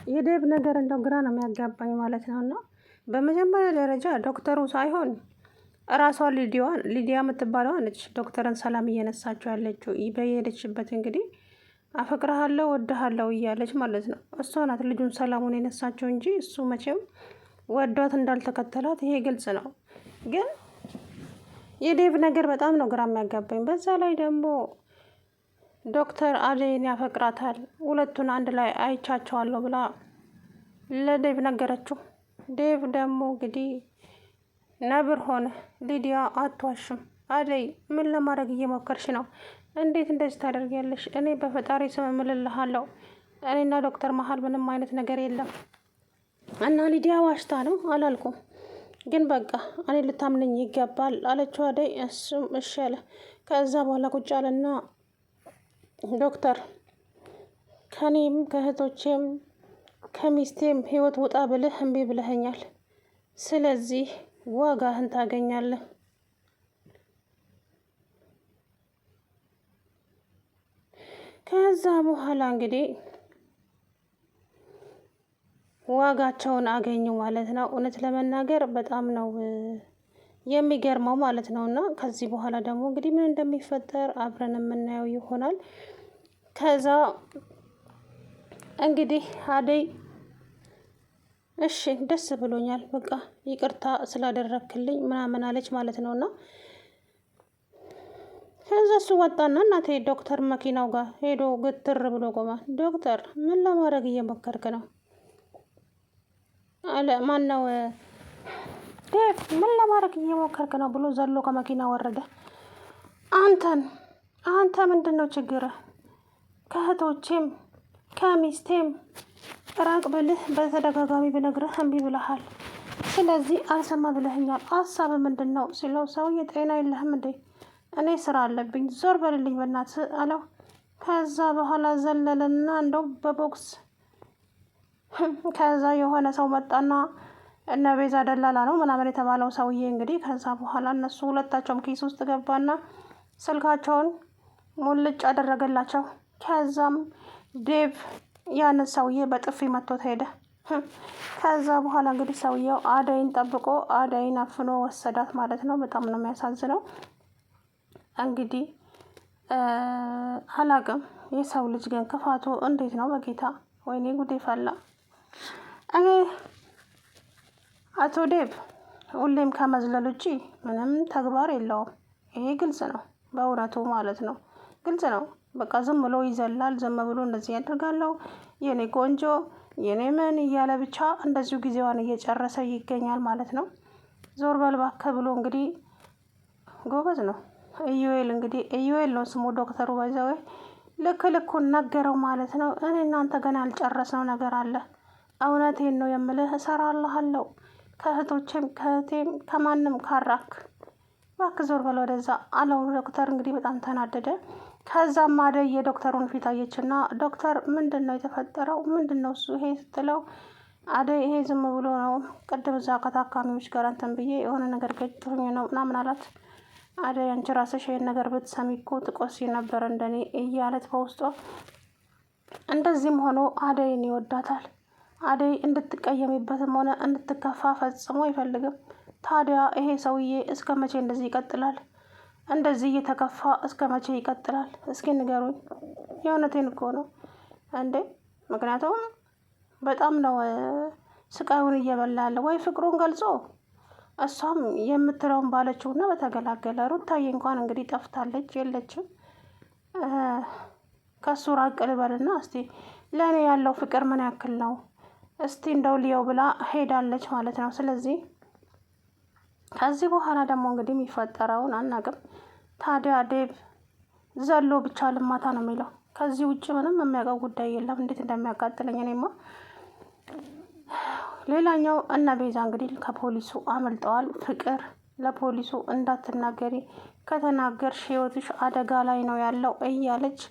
የዴቭ ነገር እንደው ግራ ነው የሚያጋባኝ ማለት ነው። እና በመጀመሪያ ደረጃ ዶክተሩ ሳይሆን እራሷ ሊዲያ የምትባለዋ ነች ዶክተርን ሰላም እየነሳችው ያለችው በየሄደችበት እንግዲህ አፈቅረሃለሁ ወድሃለሁ እያለች ማለት ነው። እሷ ናት ልጁን ሰላሙን የነሳችው እንጂ እሱ መቼም ወዷት እንዳልተከተላት ይሄ ግልጽ ነው። ግን የዴቭ ነገር በጣም ነው ግራ የሚያጋባኝ። በዛ ላይ ደግሞ ዶክተር አደይን ያፈቅራታል፣ ሁለቱን አንድ ላይ አይቻቸዋለሁ ብላ ለዴቭ ነገረችው። ዴቭ ደግሞ እንግዲህ ነብር ሆነ። ሊዲያ አትዋሽም። አደይ ምን ለማድረግ እየሞከርሽ ነው? እንዴት እንደዚህ ታደርጊያለሽ? እኔ በፈጣሪ ስም እምልልሃለሁ እኔና ዶክተር መሀል ምንም አይነት ነገር የለም እና ሊዲያ ዋሽታ ነው አላልኩም፣ ግን በቃ እኔ ልታምነኝ ይገባል አለችው አደይ። እሱም እሺ አለ። ከዛ በኋላ ቁጭ አለና ዶክተር ከኔም ከእህቶቼም ከሚስቴም ህይወት ውጣ ብልህ እምቢ ብለኸኛል። ስለዚህ ዋጋህን ታገኛለህ። ከዛ በኋላ እንግዲህ ዋጋቸውን አገኙ ማለት ነው። እውነት ለመናገር በጣም ነው የሚገርመው ማለት ነው። እና ከዚህ በኋላ ደግሞ እንግዲህ ምን እንደሚፈጠር አብረን የምናየው ይሆናል። ከዛ እንግዲህ አደይ እሺ ደስ ብሎኛል፣ በቃ ይቅርታ ስላደረክልኝ ምናምን አለች ማለት ነው። እና ከዛ እሱ ወጣና እናቴ ዶክተር መኪናው ጋር ሄዶ ግትር ብሎ ቆማ፣ ዶክተር ምን ለማድረግ እየሞከርክ ነው አለ። ማን ነው ዴቭ ምን ለማድረግ እየሞከርክ ነው ብሎ ዘሎ ከመኪና ወረደ። አንተ ምንድን ነው ችግርህ? ከእህቶቼም ከሚስቴም ራቅ ብልህ በተደጋጋሚ ብነግርህ እምቢ ብለሃል። ስለዚህ አልሰማ ብለህኛል። ሀሳብ ምንድን ነው ሲለው፣ ሰውዬ ጤና የለህም እንዴ? እኔ ስራ አለብኝ ዞር በልልኝ በእናትህ አለው። ከዛ በኋላ ዘለለና እንደው በቦክስ ከዛ የሆነ ሰው መጣና እነ ቤዛ ደላላ ነው ምናምን የተባለው ሰውዬ እንግዲህ ከዛ በኋላ እነሱ ሁለታቸውም ኪስ ውስጥ ገባና ስልካቸውን ሙልጭ አደረገላቸው። ከዛም ዴቭ ያንን ሰውዬ በጥፊ መቶት ሄደ። ከዛ በኋላ እንግዲህ ሰውዬው አደይን ጠብቆ አደይን አፍኖ ወሰዳት ማለት ነው። በጣም ነው የሚያሳዝነው። እንግዲህ አላቅም የሰው ልጅ ግን ክፋቱ እንዴት ነው በጌታ! ወይኔ ጉዴ ፈላ። አቶ ዴቭ ሁሌም ከመዝለል ውጪ ምንም ተግባር የለውም። ይሄ ግልጽ ነው፣ በእውነቱ ማለት ነው። ግልጽ ነው። በቃ ዝም ብሎ ይዘላል፣ ዝም ብሎ እንደዚህ ያደርጋለው፣ የኔ ቆንጆ የኔ ምን እያለ ብቻ እንደዚሁ ጊዜዋን እየጨረሰ ይገኛል ማለት ነው። ዞር በል እባክህ ብሎ እንግዲህ ጎበዝ ነው ኢዩኤል። እንግዲህ ኢዩኤል ነው ስሙ ዶክተሩ። ባይዘው ልክ ልኩን ነገረው ማለት ነው። እኔ እናንተ ገና ያልጨረስነው ነገር አለ። እውነቴን ነው የምልህ፣ እሰራልሃለሁ ከእህቶቼም ከእህቴም ከማንም ካራክ እባክህ ዞር በል ወደዛ አለው ዶክተር። እንግዲህ በጣም ተናደደ። ከዛም አደይ የዶክተሩን ፊት አየችና ዶክተር ምንድን ነው የተፈጠረው? ምንድን ነው እሱ ይሄ ስትለው፣ አደይ ይሄ ዝም ብሎ ነው፣ ቅድም እዛ ከታካሚዎች ጋር እንትን ብዬ የሆነ ነገር ገጭቶኝ ነው ምናምን አላት። አደይ አንቺ ራስሽ ይሄን ነገር ብትሰሚ እኮ ትቆሲ ነበር እንደኔ እያለት በውስጧ። እንደዚህም ሆኖ አደይን ይወዳታል። አደይ እንድትቀየሚበትም ሆነ እንድትከፋ ፈጽሞ አይፈልግም። ታዲያ ይሄ ሰውዬ እስከ መቼ እንደዚህ ይቀጥላል? እንደዚህ እየተከፋ እስከ መቼ ይቀጥላል? እስኪ ንገሩኝ። የእውነቴን እኮ ነው እንዴ። ምክንያቱም በጣም ነው ስቃዩን እየበላ ያለ። ወይ ፍቅሩን ገልጾ እሷም የምትለውን ባለችው እና በተገላገለ። ሩታዬ እንኳን እንግዲህ ጠፍታለች፣ የለችም። ከሱ ራቅ ልበልና እስቲ ለእኔ ያለው ፍቅር ምን ያክል ነው እስቲ እንደው ልየው ብላ ሄዳለች ማለት ነው። ስለዚህ ከዚህ በኋላ ደግሞ እንግዲህ የሚፈጠረውን አናውቅም። ታዲያ ዴቭ ዘሎ ብቻ ልማታ ነው የሚለው። ከዚህ ውጭ ምንም የሚያውቀው ጉዳይ የለም። እንዴት እንደሚያቃጥለኝ እኔማ። ሌላኛው እነ ቤዛ እንግዲህ ከፖሊሱ አመልጠዋል። ፍቅር ለፖሊሱ እንዳትናገሪ፣ ከተናገርሽ ህይወትሽ አደጋ ላይ ነው ያለው እያለች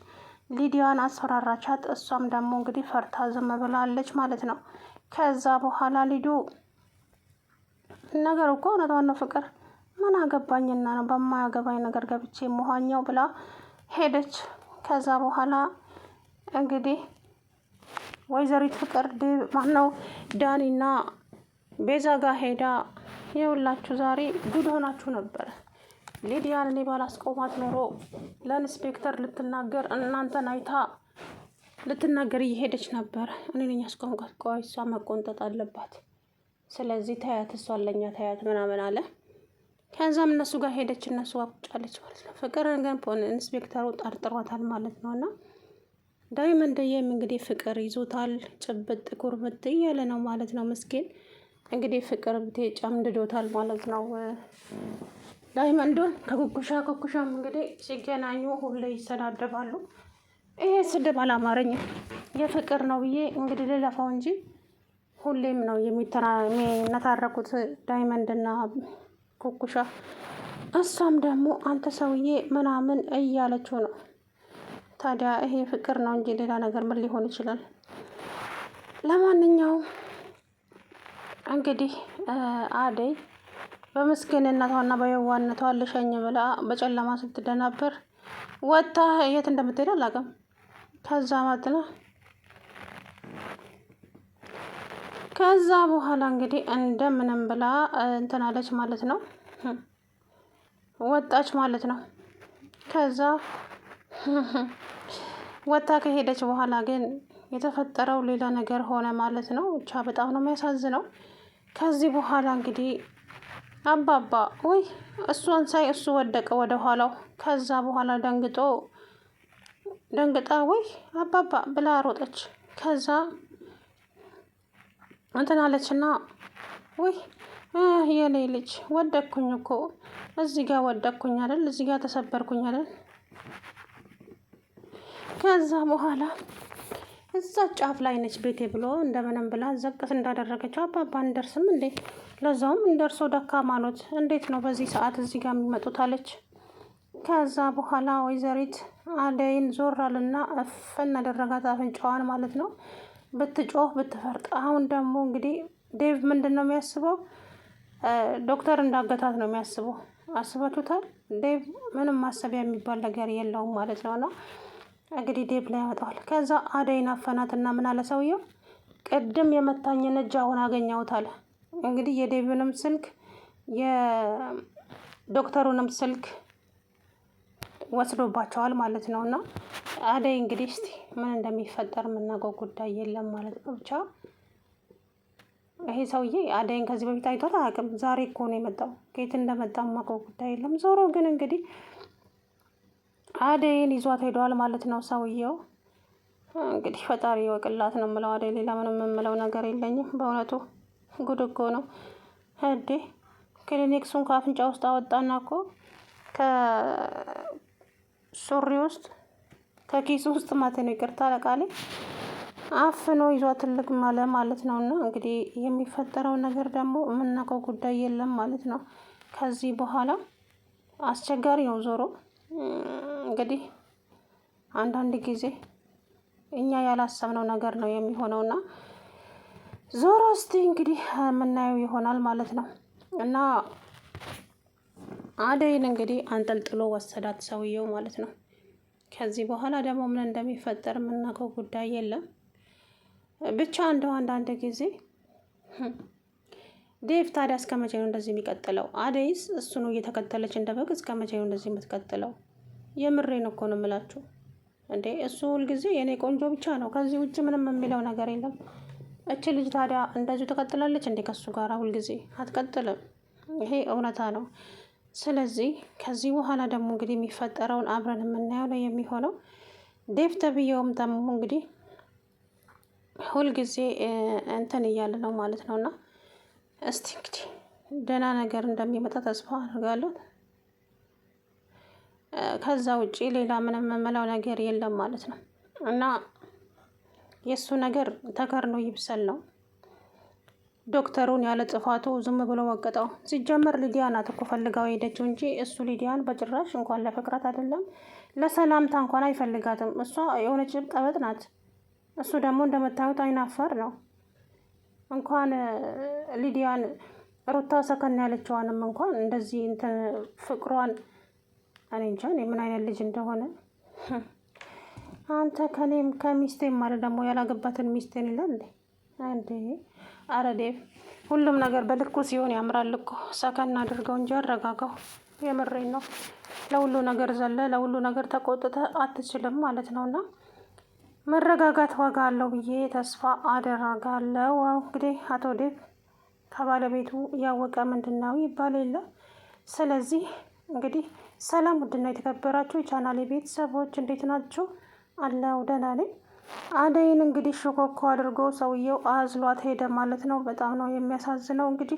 ሊዲያን አስፈራራቻት። እሷም ደግሞ እንግዲህ ፈርታ ዝም ብላለች ማለት ነው። ከዛ በኋላ ሊዱ ነገር እኮ እውነቷን ነው ፍቅር ምን አገባኝና ነው በማያገባኝ ነገር ገብቼ መኋኛው ብላ ሄደች። ከዛ በኋላ እንግዲህ ወይዘሪት ፍቅር ማነው ዳኒና ቤዛ ጋር ሄዳ የሁላችሁ ዛሬ ጉድ ሆናችሁ ነበረ። ሊዲያን እኔ ባላስቆማት ኖሮ ለኢንስፔክተር ልትናገር እናንተን አይታ ልትናገር እየሄደች ነበር። እኔ ነኝ ያስቆምኳት። ቆይ እሷ መቆንጠጥ አለባት፣ ስለዚህ ተያት፣ እሷን ለኛ ተያት ምናምን አለ። ከዛም እነሱ ጋር ሄደች፣ እነሱ አቁጫለች ማለት ነው። ፍቅርን ግን ኢንስፔክተሩ ጠርጥሯታል ማለት ነው። እና ዳይመንድዬም እንግዲህ ፍቅር ይዞታል፣ ጭብጥ ቁርብት እያለ ነው ማለት ነው። ምስኪን እንግዲህ ፍቅር ብቴ ጨምድዶታል ማለት ነው ዳይመንዱን ከኩኩሻም እንግዲህ ሲገናኙ ሁሌ ይሰዳደባሉ። ይሄ ስድብ አላማረኝም። የፍቅር ነው ብዬ እንግዲህ ልለፋው እንጂ ሁሌም ነው የሚነታረኩት ዳይመንድና ኩኩሻ። እሷም ደግሞ አንተ ሰውዬ ምናምን እያለችው ነው። ታዲያ ይሄ ፍቅር ነው እንጂ ሌላ ነገር ምን ሊሆን ይችላል? ለማንኛውም እንግዲህ አደይ በምስኪንነቷና በየዋነቷ ልሸኝ ብላ በጨለማ ስትደናበር ወጥታ የት እንደምትሄድ አላውቅም። ከዛ ማጥና ከዛ በኋላ እንግዲህ እንደምንም ብላ እንትን አለች ማለት ነው፣ ወጣች ማለት ነው። ከዛ ወጥታ ከሄደች በኋላ ግን የተፈጠረው ሌላ ነገር ሆነ ማለት ነው። ብቻ በጣም ነው የሚያሳዝነው። ከዚህ በኋላ እንግዲህ አባባ ወይ እሷን ሳይ እሱ ወደቀ ወደ ኋላው። ከዛ በኋላ ደንግጣ ወይ አባባ ብላ ሮጠች። ከዛ እንትን አለችና ወይ የኔ ልጅ ወደቅኩኝ እኮ እዚህ ጋር ወደቅኩኝ አይደል፣ እዚህ ጋር ተሰበርኩኝ አይደል። ከዛ በኋላ እዛ ጫፍ ላይ ነች ቤቴ ብሎ እንደምንም ብላ ዘቅት እንዳደረገችው አባባ እንደርስም እንዴ፣ ለዛውም እንደርሶ ደካማ ኖት፣ እንዴት ነው በዚህ ሰዓት እዚህ ጋር የሚመጡት አለች። ከዛ በኋላ ወይዘሪት አደይን ዞር አልና እፍን አደረጋት አፍንጫዋን ማለት ነው። ብትጮህ ብትፈርጥ። አሁን ደግሞ እንግዲህ ዴቭ ምንድን ነው የሚያስበው? ዶክተር እንዳገታት ነው የሚያስበው። አስባችሁታል? ዴቭ ምንም ማሰቢያ የሚባል ነገር የለውም ማለት ነው። እና እንግዲህ ዴቭ ላይ ያወጣዋል። ከዛ አደይን አፈናትና ምን አለ ሰውየው፣ ቅድም የመታኝን እጅ አሁን አገኘሁት አለ። እንግዲህ የዴቭንም ስልክ የዶክተሩንም ስልክ ወስዶባቸዋል ማለት ነው። እና አደይ እንግዲህ እስቲ ምን እንደሚፈጠር የምናውቀው ጉዳይ የለም ማለት ነው። ብቻ ይሄ ሰውዬ አደይን ከዚህ በፊት አይቷት አያውቅም። ዛሬ እኮ ነው የመጣው። ከየት እንደመጣ የማውቀው ጉዳይ የለም። ዞሮ ግን እንግዲህ አደይን ይዟት ሄደዋል ማለት ነው ሰውየው። እንግዲህ ፈጣሪ ይወቅላት ነው የምለው። አደይ ሌላ ምንም የምለው ነገር የለኝም። በእውነቱ ጉድ እኮ ነው እንዴ። ክሊኒክሱን ከአፍንጫ ውስጥ አወጣና እኮ ከሱሪ ውስጥ ከኪሱ ውስጥ ማለት ነው፣ ይቅርታ ለቃሌ፣ አፍኖ ይዟ ትልቅ ማለ ማለት ነው። እና እንግዲህ የሚፈጠረው ነገር ደግሞ የምናውቀው ጉዳይ የለም ማለት ነው። ከዚህ በኋላ አስቸጋሪ ነው። ዞሮ እንግዲህ አንዳንድ ጊዜ እኛ ያላሰብነው ነገር ነው የሚሆነው። እና ዞሮ እስቲ እንግዲህ የምናየው ይሆናል ማለት ነው። እና አደይን እንግዲህ አንጠልጥሎ ወሰዳት ሰውየው ማለት ነው። ከዚህ በኋላ ደግሞ ምን እንደሚፈጠር የምናውቀው ጉዳይ የለም። ብቻ እንደው አንዳንድ ጊዜ ዴቭ ታዲያ እስከ መቼ ነው እንደዚህ የሚቀጥለው? አደይስ እሱ ነው እየተከተለች እንደ በግ እስከ መቼ ነው እንደዚህ የምትቀጥለው? የምሬን እኮ ነው የምላችሁ እንዴ። እሱ ሁልጊዜ የኔ ቆንጆ ብቻ ነው፣ ከዚህ ውጭ ምንም የሚለው ነገር የለም። እች ልጅ ታዲያ እንደዚሁ ትቀጥላለች እንዴ? ከሱ ጋር ሁልጊዜ አትቀጥልም። ይሄ እውነታ ነው። ስለዚህ ከዚህ በኋላ ደግሞ እንግዲህ የሚፈጠረውን አብረን የምናየው ነው የሚሆነው። ዴቭ ተብዬውም ደግሞ እንግዲህ ሁልጊዜ እንትን እያለ ነው ማለት ነው። እና እስቲ እንግዲህ ደህና ነገር እንደሚመጣ ተስፋ አድርጋለሁ። ከዛ ውጪ ሌላ ምንም የምለው ነገር የለም ማለት ነው። እና የእሱ ነገር ተከርኖ ይብሰል ነው። ዶክተሩን ያለ ጥፋቱ ዝም ብሎ ወቀጠው። ሲጀመር ሊዲያ ናት እኮ ፈልጋው ሄደችው እንጂ እሱ ሊዲያን በጭራሽ እንኳን ለፍቅራት አይደለም ለሰላምታ እንኳን አይፈልጋትም። እሷ የሆነች ጠበጥ ናት። እሱ ደግሞ እንደምታዩት አይናፋር ነው። እንኳን ሊዲያን ሩታ ሰከን ያለችዋንም እንኳን እንደዚህ እንትን ፍቅሯን እኔ እንጃ ምን አይነት ልጅ እንደሆነ አንተ ከኔም ከሚስቴም ማለት ደግሞ ያላገባትን ሚስቴን ይላል እንዴ? እንዴ! አረ ዴቭ፣ ሁሉም ነገር በልኩ ሲሆን ያምራል እኮ። ሰከን አድርገው እንጂ አረጋጋው። የምሬን ነው። ለሁሉ ነገር ዘለ ለሁሉ ነገር ተቆጥተ አትችልም ማለት ነው። እና መረጋጋት ዋጋ አለው ብዬ ተስፋ አደርጋለሁ። እንግዲህ አቶ ዴቭ ከባለቤቱ እያወቀ ምንድን ነው ይባል የለ። ስለዚህ እንግዲህ ሰላም፣ ውድና የተከበራችሁ የቻናሌ ቤተሰቦች እንዴት ናችሁ? አለው ደህና ነኝ። አደይን እንግዲህ ሽኮኮ አድርጎ ሰውየው አዝሏት ሄደ ማለት ነው። በጣም ነው የሚያሳዝነው እንግዲህ